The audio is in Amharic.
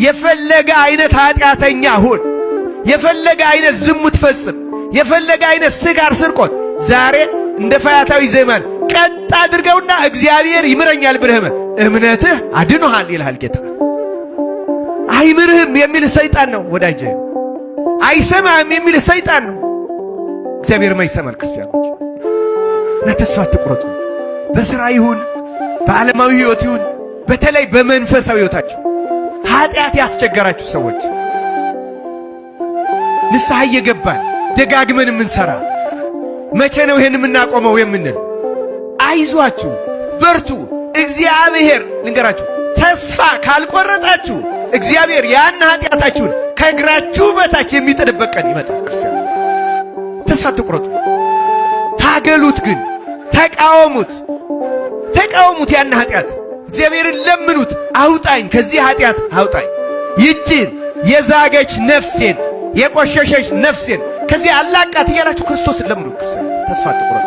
የፈለገ አይነት ኃጢአተኛ ሁን፣ የፈለገ አይነት ዝሙት ፈጽም፣ የፈለገ አይነት ስካር፣ ስርቆት ዛሬ እንደ ፈያታዊ ዘመን ቀጥ አድርገውና እግዚአብሔር ይምረኛል ብለህ እምነትህ አድኖሃል ይልሃል ጌታ። አይምርህም የሚል ሰይጣን ነው ወዳጄ። አይሰማህም የሚል ሰይጣን ነው። እግዚአብሔርማ ይሰማል። ክርስቲያኖች እና ተስፋ አትቁረጡ። በሥራ ይሁን በዓለማዊ ሕይወት ይሁን በተለይ በመንፈሳዊ ሕይወታችሁ ኃጢአት ያስቸገራችሁ ሰዎች ንስሐ እየገባን ደጋግመን የምንሠራ መቼ ነው ይሄን የምናቆመው የምንል አይዟችሁ፣ በርቱ። እግዚአብሔር ልንገራችሁ፣ ተስፋ ካልቆረጣችሁ እግዚአብሔር ያን ኃጢአታችሁን ከእግራችሁ በታች የሚጥልበት ቀን ይመጣል። ክርስቲያን ተስፋ አትቁረጡ። ታገሉት፣ ግን ተቃወሙት። ያን ኃጢአት እግዚአብሔርን ለምኑት። አውጣኝ፣ ከዚህ ኃጢአት አውጣኝ፣ ይችን የዛገች ነፍሴን የቆሸሸች ነፍሴን ከዚህ አላቃት እያላችሁ ክርስቶስን ለምኑ። ክርስቲያን ተስፋ አትቁረጡ።